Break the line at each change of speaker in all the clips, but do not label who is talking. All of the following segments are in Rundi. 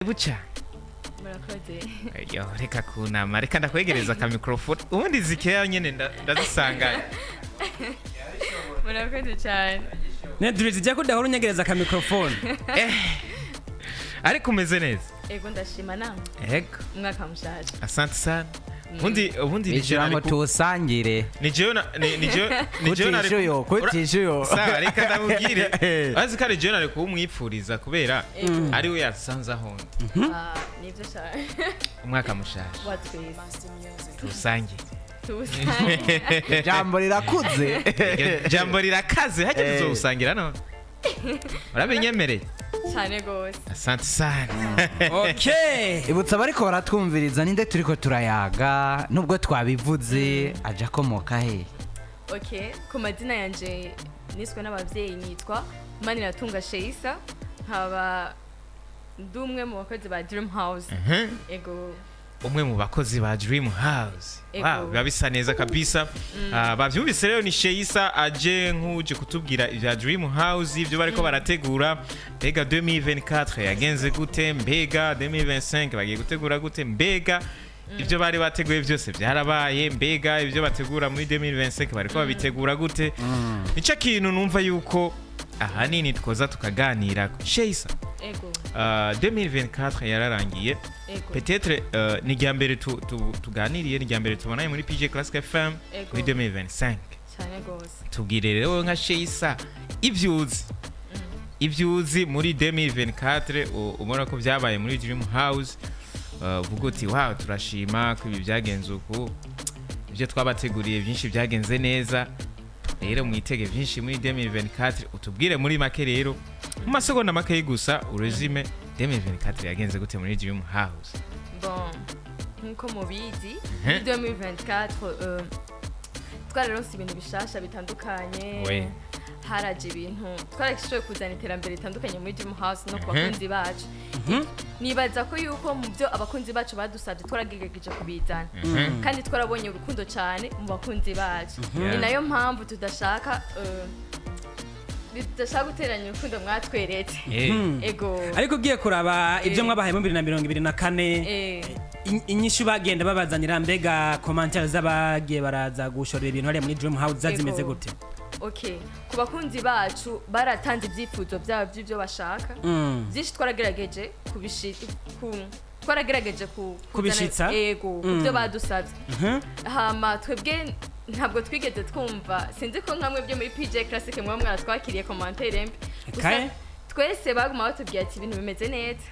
buca
murakoze
yo reka kunama reka ndakwegereza ka microphone ubundi zikeya nyene ndazisanga
murakoze cyane
ne Drizzy jya kudahora unyegereza ka microphone
ariko umeze neza
ego ndashima namwe
ego
umwaka mushaje
asante sana ubundi
ijambo tusangire kutishuyo
sawa reka ndamubwire azi kare je nari kumwipfuriza kubera ari we yasanze aho
nivyo cyane
umwaka mushaje tusangire
jambo rirakuze
jambo rirakaze hajya tuzosangira none urabinyemereye
cyane gose
asante sana
okay
ibutsa bariko baratwumviriza ninde turiko turayaga nubwo twabivuze aja komoka he
okay ku mazina yanje niswe n'abavyeyi nitwa Maniratunga Sheisa nkaba ndumwe mu bakozi ba Dream House ego
umwe mu bakozi ba Dream House wow biba bisa neza kabisa bavyumvise rero ni Sheisa aje nkuje kutubwira ivya Dream House ivyo bariko barategura mbega 2024 yagenze gute mbega 2025 bagiye gutegura gute mbega ivyo bari bateguye byose byarabaye mbega ivyo bategura muri 2025 bariko babitegura gute nico kintu numva yuko ahanini twoza tukaganira Sheisa
ego
2024 yararangiye peut-être ni ryambere tuganiriye ni ryambere tubonaye muri PJ Classic FM muri 2025
cyane gose
tubwire rero nka Sheisa ivyuzi muri 2024 ubona ko byabaye muri Dream House vuga uti wow turashima ko ibi byagenze uko ibyo twabateguriye byinshi byagenze neza rero mwitege byinshi muri 2024 utubwire muri make rero mu masegonda make gusa uresume 2024 yagenze gute muri Dream House
bon nkuko mubizi 2024 twararonse ibintu bishasha bitandukanye haraje ibintu twarakishoboye kuzana iterambere ritandukanye muri Dream House no ku bakunzi bacu nibaza ko yuko mu byo abakunzi bacu badusabye twaragegeje kubizana kandi twarabonye urukundo cyane mu bakunzi bacu ni nayo mpamvu tudashaka guteranya urukundo mwatweretse ego
ariko ugiye kuraba ibyo mwabahaye mu 2024 inyishu bagenda babazanira mbega commentaire z'abagiye baraza gushorera ibintu hariya muri Dream House zazimeze gute
okay ku bakunzi bacu baratanze ibyifuzo byabo by'ibyo bashaka byinshi twarageregeje
kubishitsa
ego kubyo badusabye hama twebwe ntabwo twigeze twumva sinzi ko nkamwe byo muri PJ Classic mwe mwaratwakiriye commentaire mbi twese baguma batubwiye ati ibintu bimeze neza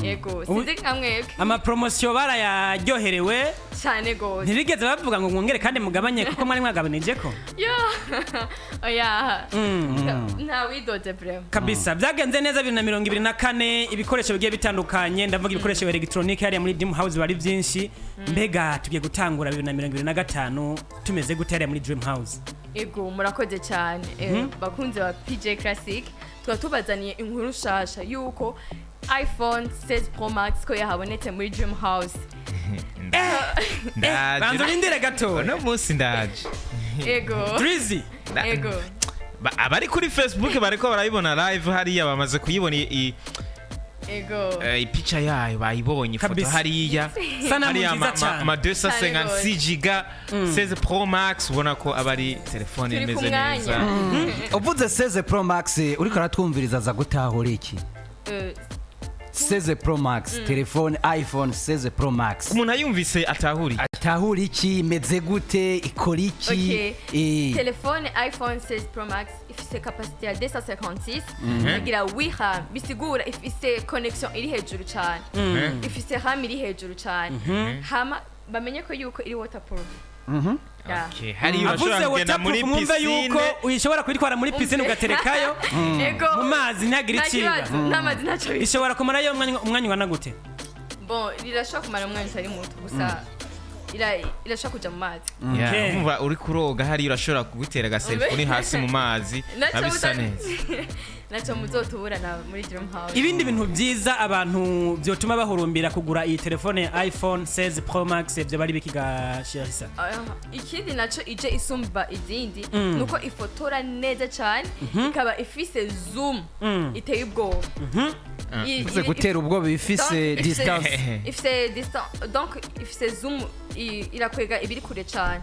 yego sinzi nkamwe
ama promotion barayaryoherewe
cyane gose
ntibigeze bavuga ngo mwongere kandi mugabanye kuko mwari mwagabanije ko
yo oya nta widoje brem
kabisa byagenze neza 2024 ibikoresho bigiye bitandukanye ndavuga ibikoresho electronic hariya muri Dream House bari byinshi mbega tugiye gutangura 2025 tumeze gute hariya muri Dream House
ego murakoze cyane bakunze ba PJ Classic twatubazaniye inkuru shasha yuko iPhone 16 Pro Max ko yahabonetse muri Dream House
banzo nindire gato
no munsi ndaje
ego
Drizzy
ego
abari kuri Facebook bariko barayibona live hariya bamaze kuyibona
ego
ipicha yayo bayibonye ifoto hariya
hariya
ma 256 giga 16 Pro Max ubona ko abari telefone imeze neza
uvuze 16 Pro Max uriko aratwumviriza za gutahura iki 16 Pro Max telefone iPhone 16 Pro Max
umuntu ayumvise atahura
iki imeze gute ikora iki
telefone iPhone 16 Pro Max ifise capacité ya 256 agira 8 RAM bisigura ifise connection iri hejuru cyane ifise RAM iri hejuru cyane hama bamenye ko yuko iri waterproof
okay hari urashobora kugenda muri piscine
yuko uyishobora kwitwara muri piscine ugaterekayo mu mazi ntagira ikiba
n'amazi ntacyo
ishobora kumarayo umwanya wana gute
bon rirashobora kumara umwanya utari muto gusa irashobora kuja mu mazi
umva uri kuroga hari urashobora kugutera agaselfoni hasi mu mazi abisa neza
naco muzotuburana muri Dream House
ibindi bintu byiza abantu byotuma bahurumbira kugura iyi telefone iPhone 16 Pro Max byo bari bikiga Sheisa
ikindi naco ije isumba izindi nuko ifotora neza cyane ikaba ifise zoom iteye ubwoba
Bivuze gutera ubwo bifise distance.
Ifise distance, donc ifise zoom irakwega ibiri kure cyane.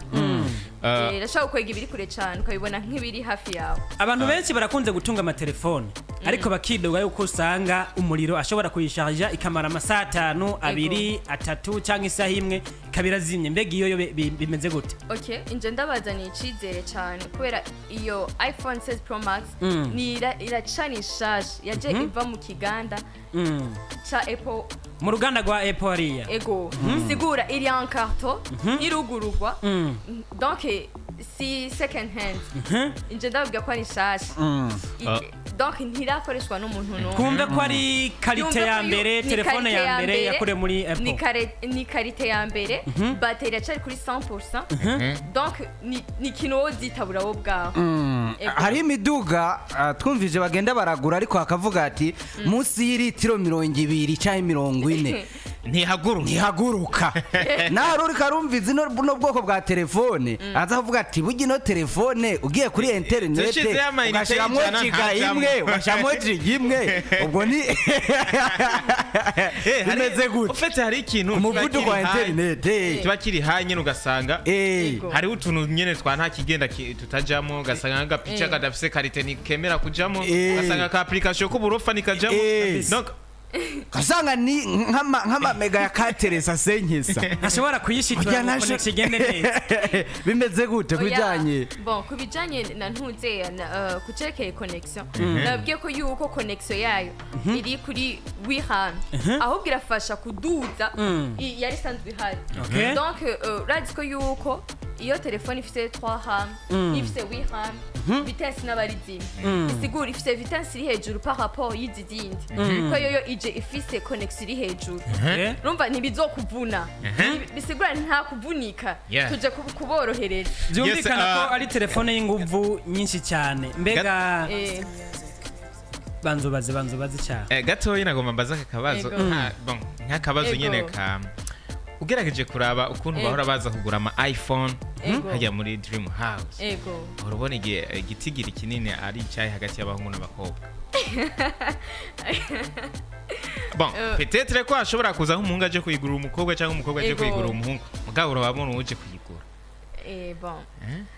Irashaka kwega ibiri kure cyane ukabibona nk'ibiri hafi yawe.
Abantu benshi barakunze gutunga amatelefone ariko bakidoga yuko usanga umuriro ashobora kuyisharja ikamara amasaha 5, 2, 3 cyangwa isaha imwe kabira zimye. Mbega iyo bimeze gute?
Okay, inje ndabazaniye icizere cyane kubera iyo iPhone 16 Pro Max ni iracana ishaje yaje iva mu kiganda cha Apple,
mu ruganda rwa Apple ariya.
Ego sigura iri en carton irugurugwa, donc si second hand. Inje ndababwira ko ari ishaje, donc ntirakoreshwa n'umuntu no.
Kumve ko ari kalite ya mbere, telefone ya mbere yakore muri Apple.
Ni kalite ya mbere, batterie cyari kuri 100%, donc ni kino zitabura wo bwaho.
Hari imiduga twumvije bagenda baragura ariko hakavuga ati munsi y'ilitiro 200 cyangwa 40 ntihaguruka. Naho uri karumviza no bwoko bwa telefone azavuga ati bugino telefone ugiye kuri internet ugashiramo giga imwe ugashiramo giga imwe ubwo ni bimeze gute?
Ufite hari ikintu
umuvuduko wa internet
kiba kiri hanye ugasanga hari utuntu nyene twa nta kigenda tutajamo, ugasanga agapica kadafise karite ni kemera kujamo, ugasanga ka application ko burofa nikajamo, donc
kasanga ni nkama mega ya kateresa senkisa
ashobora kuyishitura ngo connection igende neza.
Bimeze gute kubijanye?
Bon, kubijanye na ntuze kucerekeye connection, nabwiye ko yuko connection yayo iri kuri wihan, ahubwo irafasha kuduza yari sanzwe ihari. Donc radis ko yuko iyo telefone ifite 3 ham ifite wihan vitesse n'abarizimye, isigura ifite vitesse iri hejuru par rapport y'izindi, ko yo ije ifise connection iri hejuru. Rumva ntibizokuvuna, bisigura nta kuvunika, tuje kuborohereza.
Byumvikana ko ari telefone y'inguvu nyinshi cyane. Mbega banzubaze cyane
gatoyi nagomba mbaza akabazo, bon nk'akabazo nyene ka ugerageje kuraba ukuntu bahora baza kugura ama iPhone hajya muri Dream House. Urabona igitigira kinini ari cyayi hagati y'abahungu n'abakobwa. Bon, peut-être ko ashobora kuza nk'umuhungu aje kuyigura umukobwa cyangwa umukobwa aje kuyigura umuhungu, mugabo urabona uje kuyigura.
Bon,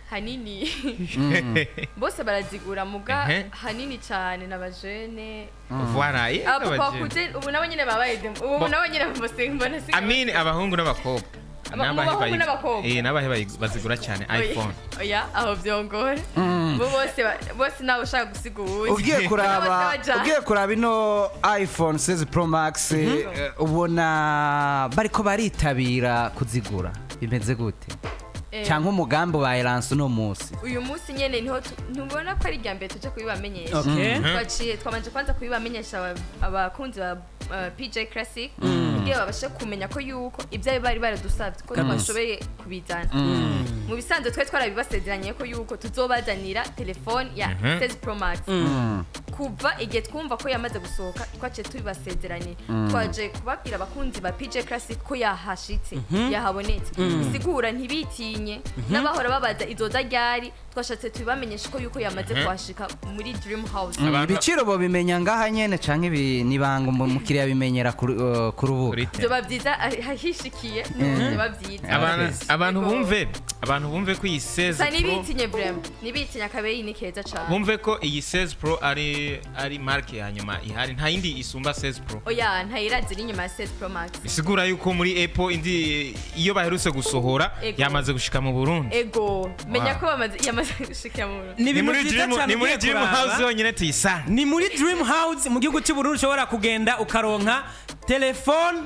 hanini bose barazigura muga hanini cyane n'abajene.
Voilà,
ubu nabo nyine babaye, ubu nabo nyine bose mbona si
amini abahungu n'abakobwa. Nabahe bazigura cyane iPhone.
Oya, aho byongora. Bose nawe ushaka gusigura.
Ugiye kuraba ino iPhone 16 Pro Max ubona bariko baritabira kuzigura. Bimeze gute? Cyangwa umugambi wa Elance no munsi.
Uyu munsi nyene niho ntubona ko ari ryambere tuje kubibamenyesha. Twamanje kwanza kubibamenyesha abakunzi ba PJ Classic kugira babashe kumenya ko yuko ibyo bari baradusabye ko twashoboye kubizana. Mu bisanzwe twe twarabibasezeranye ko yuko tuzobazanira telefone ya 16 Pro Max. Kuva igihe twumva ko yamaze gusohoka twace tubibasezeranye, twaje kubabwira abakunzi ba PJ Classic ko yahashitse yahabonetse. Isigura ntibitinye n'abahora babaza izoza ryari, twashatse tubamenyesha ko yuko yamaze kwashika muri Dream House.
Ibiciro bo bimenya ngaha nyene canke nibanga umukiriya bimenyera ku rubuga.
Byo babyiza ahishikiye n'ibyo babyiza.
Abantu bumve ko iyi 16 Pro
nibitinye vraiment, nibitinya kabeyi ni keza cyane.
Bumve ko iyi 16 Pro ari marke ya nyuma ihari, nta yindi isumba 16 Pro.
Oya, nta irazira inyuma ya 16 Pro Max.
Bisigura yuko muri Apple indi iyo baherutse gusohora yamaze gushika mu Burundi.
Menya ko yamaze gushika mu Burundi.
Ni muri Dream House yonyine tuyisana.
Ni muri Dream House mu gihugu cy'u Burundi ushobora kugenda ukaronka telefone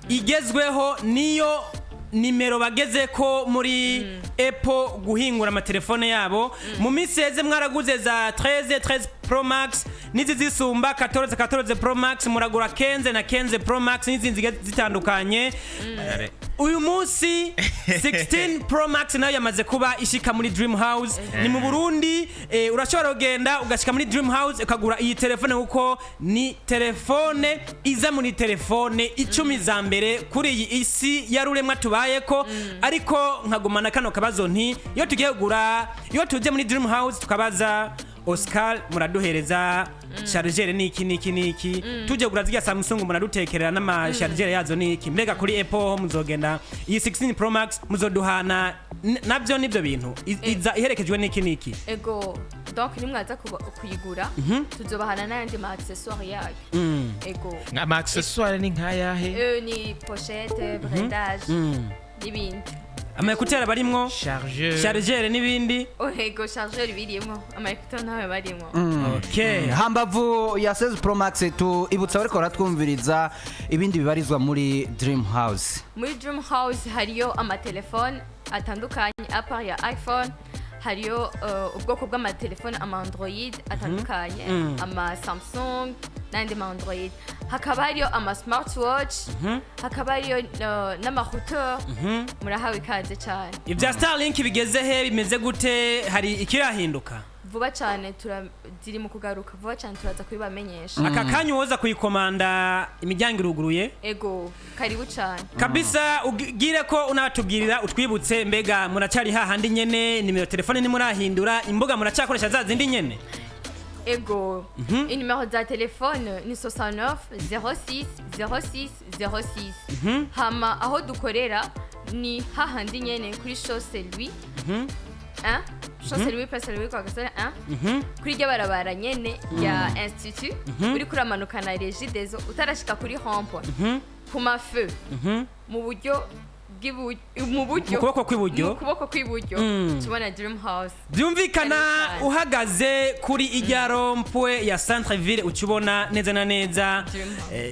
igezweho, niyo nimero bageze ko muri Apple guhingura amatelefone yabo. Mu minsi yeze mwaraguze za 13 Pro Max nizi zisumba 14 Pro Max, muragura 15 na 15 Pro Max n'izindi zitandukanye. Uyu munsi 16 Pro Max nayo yamaze kuba ishika muri Dream House. Ni mu Burundi, urashobora kugenda ugashika muri Dream House ukagura iyi telefone kuko ni telefone iza muri telefone 10 za mbere kuri iyi isi yaruremwa tubayeko. Ariko nkagumana kano kabazo nti iyo tugiye kugura, iyo tuje muri Dream House tukabaza Oscar muraduhereza chargeur niki tuje kugura zirya Samsung muradutekerera n'ama chargeur yazo niki mbega kuri Apple muzogenda iyi 16 Pro Max muzoduhana nabyo nibyo bintu iza iherekejwe niki
ego donc nimwaza kuyigura tuzobahana n'andi ma accessoires yayo ego
ama accessoires ni nkayahe
ni pochette bredage n'ibindi
ama écouteurs barimwo chargeur n'ibindi
ego chargeur birimo ama écouteurs nawe barimo
okay
hambavu ya 16 Pro Max tu ibutsa bariko baratwumviriza ibindi bibarizwa muri Dream House.
Muri Dream House hariyo ama telefone atandukanye apart ya iPhone hariyo ubwoko bw'amatelefone ama Android atandukanye ama Samsung n'andi ma Android hakaba hariyo ama smartwatch hakaba hariyo n'amarouteur murahawe ikaze cyane
ibya Starlink bigeze he bimeze gute hari ikirahinduka
vuba cyane ziri mu kugaruka vuba cyane turaza kubibamenyesha
aka kanyu woza kuyikomanda imiryango iruguruye
ego karibu cyane
kabisa ugire ko unatubwirira utwibutse mbega muracari hahandi nyene nimero telefone ni murahindura imbuga muracakoresha za zindi nyene
ego inimero za telefone ni 69 06 06 06 hama aho dukorera ni hahandi nyene kuri Chaussée Louis Chaussée Louis place Louis kwa gasore kuri rya barabara nyene ya institut uri kuramanuka na Régie des Eaux utarashika kuri rond-point ku mafeu mu buryo mu kuboko kw'iburyo tubona Dream House
byumvikana uhagaze kuri ijya rompwe ya Centre Ville ukibona neza na neza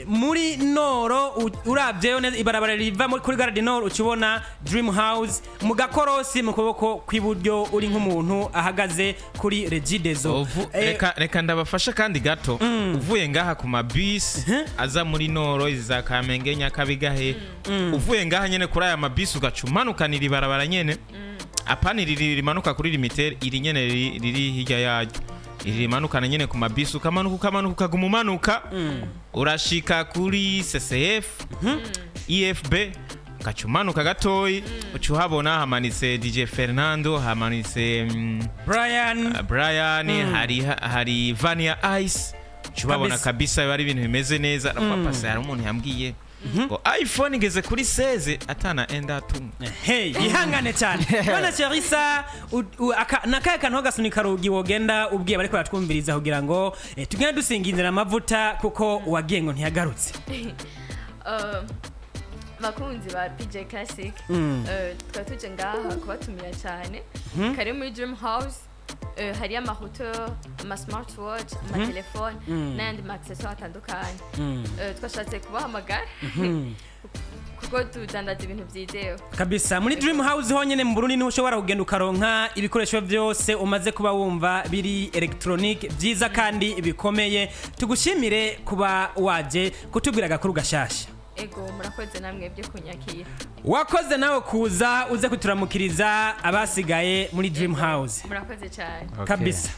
muri Noro uravyeyo neza ibarabara riva kuri Gare du Nord ukibona Dream House mu gakorosi mu kuboko kw'iburyo uri nk'umuntu ahagaze kuri Régie des Eaux
reka ndabafasha kandi gato uvuye ngaha ku mabus aza muri Noro iza Kamenge Nyakabigahe uvuye ngaha nyene kuri aya mabisi ugacumanukanira ibarabara nyene apani rimanuka kuri limitere iri nyene riri hirya yayo iri rimanukana nyene ku mabisi ukamanuka ukagumanuka urashika kuri CCF IFB ugacumanuka gatoyi ucuhabona hamanitse DJ Fernando hamanitse Brian hari Vania Ice chubabona kabisa bari ibintu bimeze neza rapapasa hari umuntu yambwiye ngo iPhone igeze kuri 16 atana enda tu
hey ihangane cyane bana Cherisa nakaya kantu gasunika rugi wogenda ubwiye bariko batwumviriza kugira ngo tugende dusinginzira amavuta kuko wagiye ngo ntiyagarutse
bakunzi ba PJ Classic twatuje ngaha kubatumira cyane kare muri Dream House hari amarouteur ama smartwatch ama telefone n'andi ma accessoires atandukanye twashatse kubahamagara kuko tudandaza ibintu byizewe
kabisa muri Dream House honyene mu Burundi niho ushobora kugenda ukaronka ibikoresho byose umaze kuba wumva biri electronic byiza kandi bikomeye tugushimire kuba waje kutubwira gakuru gashasha
ego murakoze namwe byo kunyakira
wakoze nawe kuza uze kuturamukiriza abasigaye muri Dream House
murakoze cyane
kabisa